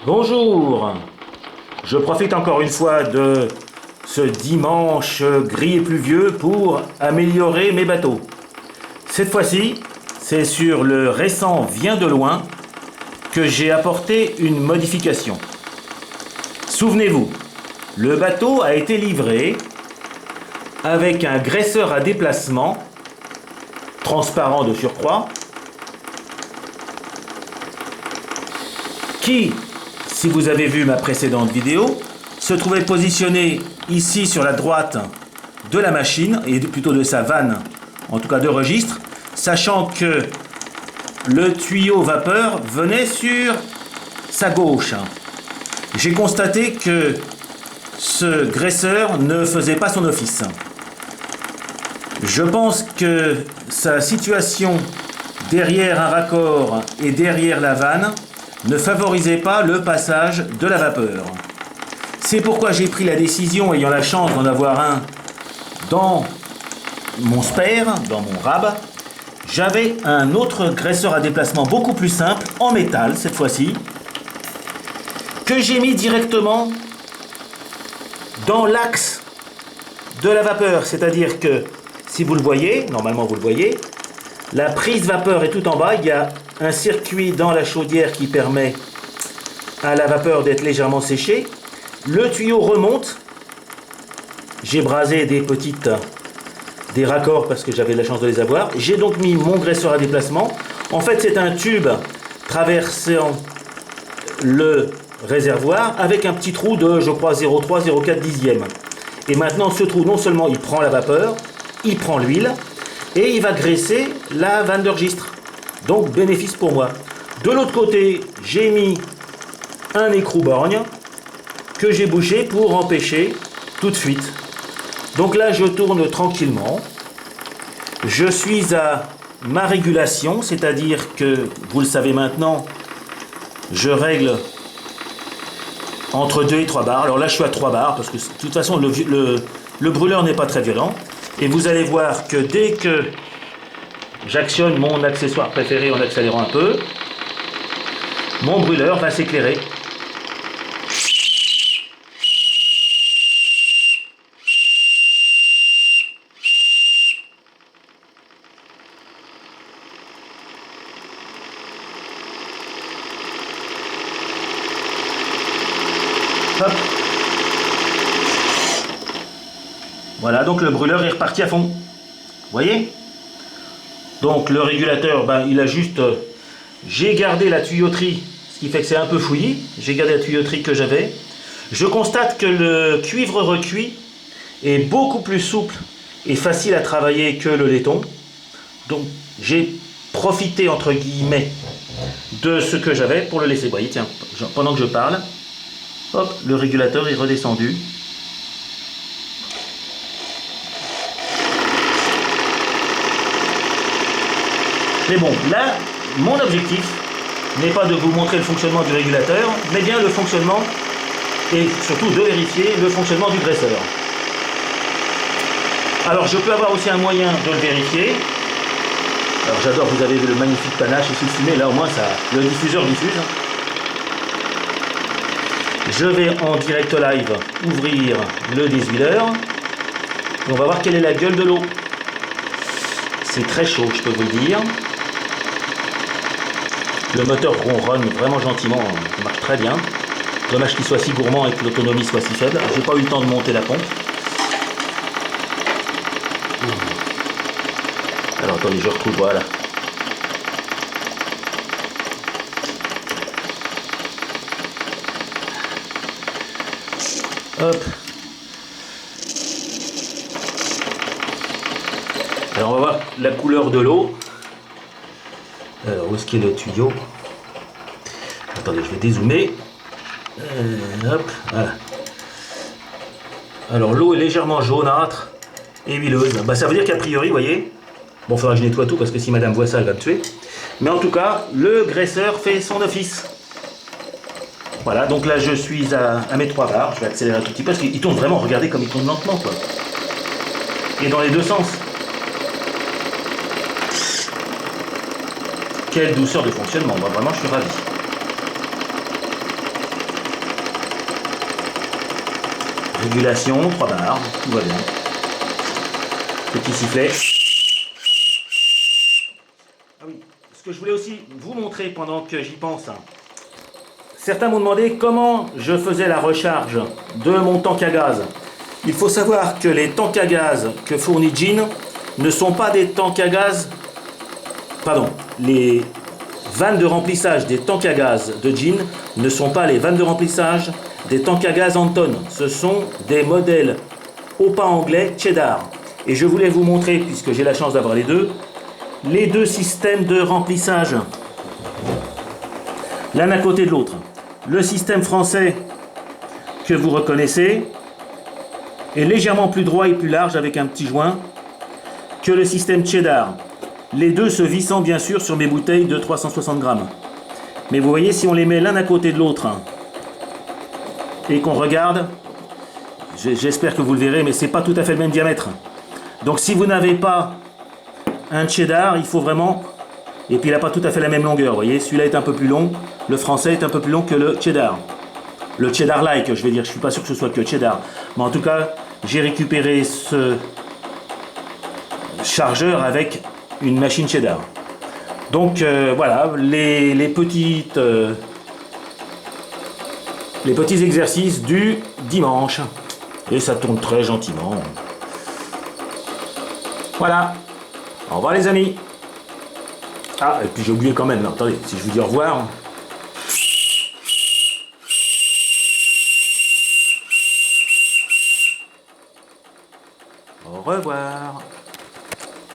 Bonjour, je profite encore une fois de ce dimanche gris et pluvieux pour améliorer mes bateaux. Cette fois-ci, c'est sur le récent Vient de loin que j'ai apporté une modification. Souvenez-vous, le bateau a été livré avec un graisseur à déplacement, transparent de surcroît, qui, si vous avez vu ma précédente vidéo, se trouvait positionné ici sur la droite de la machine, et plutôt de sa vanne, en tout cas de registre, sachant que le tuyau vapeur venait sur sa gauche. J'ai constaté que ce graisseur ne faisait pas son office. Je pense que sa situation derrière un raccord et derrière la vanne ne favorisait pas le passage de la vapeur. C'est pourquoi j'ai pris la décision, ayant la chance d'en avoir un dans mon spare, dans mon rab. J'avais un autre graisseur à déplacement beaucoup plus simple, en métal cette fois-ci, que j'ai mis directement dans l'axe de la vapeur. C'est-à-dire que, si vous le voyez, normalement vous le voyez, la prise vapeur est tout en bas, il y a un circuit dans la chaudière qui permet à la vapeur d'être légèrement séchée. Le tuyau remonte. J'ai brasé des raccords parce que j'avais la chance de les avoir. J'ai donc mis mon graisseur à déplacement. En fait, c'est un tube traversant le réservoir avec un petit trou de, je crois, 0,3-0,4 dixième. Et maintenant, ce trou, non seulement il prend la vapeur, il prend l'huile et il va graisser la vanne de registre. Donc, bénéfice pour moi. De l'autre côté, j'ai mis un écrou borgne que j'ai bouché pour empêcher toute fuite. Donc là, je tourne tranquillement. Je suis à ma régulation, c'est-à-dire que, vous le savez maintenant, je règle entre 2 et 3 bars. Alors là, je suis à 3 bars, parce que de toute façon, le brûleur n'est pas très violent. Et vous allez voir que dès que j'actionne mon accessoire préféré en accélérant un peu, mon brûleur va s'éclairer. Hop. Voilà, donc le brûleur est reparti à fond. Vous voyez? Donc le régulateur, il a juste... j'ai gardé la tuyauterie, ce qui fait que c'est un peu fouillis. J'ai gardé la tuyauterie que j'avais. Je constate que le cuivre recuit est beaucoup plus souple et facile à travailler que le laiton. Donc j'ai profité, entre guillemets, de ce que j'avais pour le laisser briller. Tiens, pendant que je parle, hop, le régulateur est redescendu. Mais bon, là, mon objectif n'est pas de vous montrer le fonctionnement du régulateur, mais bien le fonctionnement, et surtout de vérifier le fonctionnement du graisseur. Alors, je peux avoir aussi un moyen de le vérifier. Alors, j'adore, vous avez le magnifique panache ici de fumée, là au moins, le diffuseur diffuse. Je vais en direct live ouvrir le désuileur, et on va voir quelle est la gueule de l'eau. C'est très chaud, je peux vous le dire. Le moteur ronronne vraiment gentiment, il marche très bien. Dommage qu'il soit si gourmand et que l'autonomie soit si faible. J'ai pas eu le temps de monter la pompe. Alors attendez, je retrouve, voilà. Hop. Alors on va voir la couleur de l'eau. Alors où est-ce qu'il est le tuyau? Attendez, je vais dézoomer. Hop, voilà. Alors l'eau est légèrement jaunâtre et huileuse. Ça veut dire qu'a priori, vous voyez, bon, il faudra que je nettoie tout parce que si madame voit ça, elle va me tuer. Mais en tout cas, le graisseur fait son office. Voilà, donc là je suis à mes 3 bars. Je vais accélérer un tout petit peu parce qu'il tourne vraiment, regardez comme il tourne lentement, quoi. Et dans les deux sens. Quelle douceur de fonctionnement, moi vraiment je suis ravi. Régulation, 3 barres, tout va bien. Petit sifflet. Ah oui, ce que je voulais aussi vous montrer pendant que j'y pense. Certains m'ont demandé comment je faisais la recharge de mon tank à gaz. Il faut savoir que les tanks à gaz que fournit Jean ne sont pas des tanks à gaz. Pardon, les vannes de remplissage des tanks à gaz de Jean ne sont pas les vannes de remplissage des tanks à gaz Anton. Ce sont des modèles OPA anglais Cheddar. Et je voulais vous montrer, puisque j'ai la chance d'avoir les deux systèmes de remplissage. L'un à côté de l'autre. Le système français que vous reconnaissez est légèrement plus droit et plus large avec un petit joint que le système Cheddar. Les deux se vissant bien sûr sur mes bouteilles de 360 grammes. Mais vous voyez, si on les met l'un à côté de l'autre et qu'on regarde, j'espère que vous le verrez, mais c'est pas tout à fait le même diamètre. Donc si vous n'avez pas un Cheddar, il faut vraiment... Et puis il n'a pas tout à fait la même longueur, vous voyez, celui-là est un peu plus long, le français est un peu plus long que le Cheddar. Le Cheddar-like, je vais dire, je suis pas sûr que ce soit que Cheddar. Mais en tout cas, j'ai récupéré ce chargeur avec une machine Cheddar. Donc voilà, les petits exercices du dimanche. Et ça tourne très gentiment. Voilà. Au revoir les amis. Ah, et puis j'ai oublié quand même, non, attendez, si je vous dis au revoir. Au revoir.